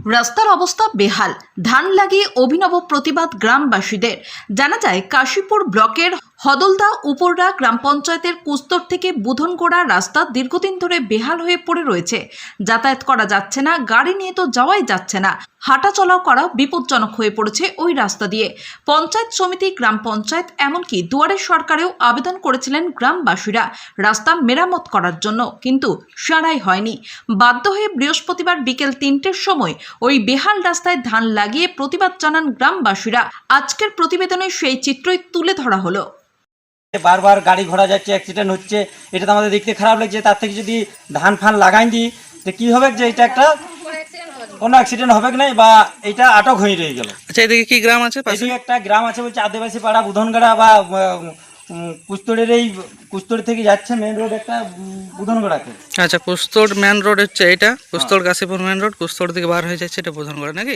রাস্তার অবস্থা বেহাল, ধান লাগিয়ে অভিনব প্রতিবাদ গ্রামবাসীদের। জানা যায় কাশীপুর ব্লকের হদলদা উপররা গ্রাম পঞ্চায়েতের কুস্তর থেকে বুধনগোড়া রাস্তা দীর্ঘদিন ধরে বেহাল হয়ে পড়ে রয়েছে। যাতায়াত করা যাচ্ছে না, গাড়ি নিয়ে তো যাওয়াই যাচ্ছে না, হাঁটা চলাও করা বিপজ্জনক হয়ে পড়েছে ওই রাস্তা দিয়ে। পঞ্চায়েত সমিতি, গ্রাম পঞ্চায়েত, এমনকি দুয়ারের সরকারেও আবেদন করেছিলেন গ্রামবাসীরা রাস্তা মেরামত করার জন্য, কিন্তু সারাই হয়নি। বাধ্য হয়ে বৃহস্পতিবার বিকেল 3টের সময় ওই বেহাল রাস্তায় ধান লাগিয়ে প্রতিবাদ জানান গ্রামবাসীরা। আজকের প্রতিবেদনে সেই চিত্রই তুলে ধরা হলো। বারবার গাড়ি ঘোড়া যাচ্ছে, অ্যাক্সিডেন্ট হচ্ছে, এটা তো আমাদের দেখতে খারাপ লাগছে। তার থেকে যদি ধান ফান লাগাই দিই তো কি হবে, যে এটা একটা কোনো অ্যাক্সিডেন্ট হবে না, বা এটা আটক হয়ে রয়ে গেল। আচ্ছা, এদিকে কি গ্রাম আছে? এদিকে একটা গ্রাম আছে বলছে আদিবাসী পাড়া বুধনগড়া, বা কুস্তরের এই কুস্তরি থেকে যাচ্ছে মেন রোড একটা বুধনগড়াতে। আচ্ছা, কুস্তর মেন রোড হচ্ছে এটা, কুস্তর কাশীপুর মেন রোড, কুস্তর থেকে বার হয়ে যাচ্ছে এটা বুধনগড়া নাকি?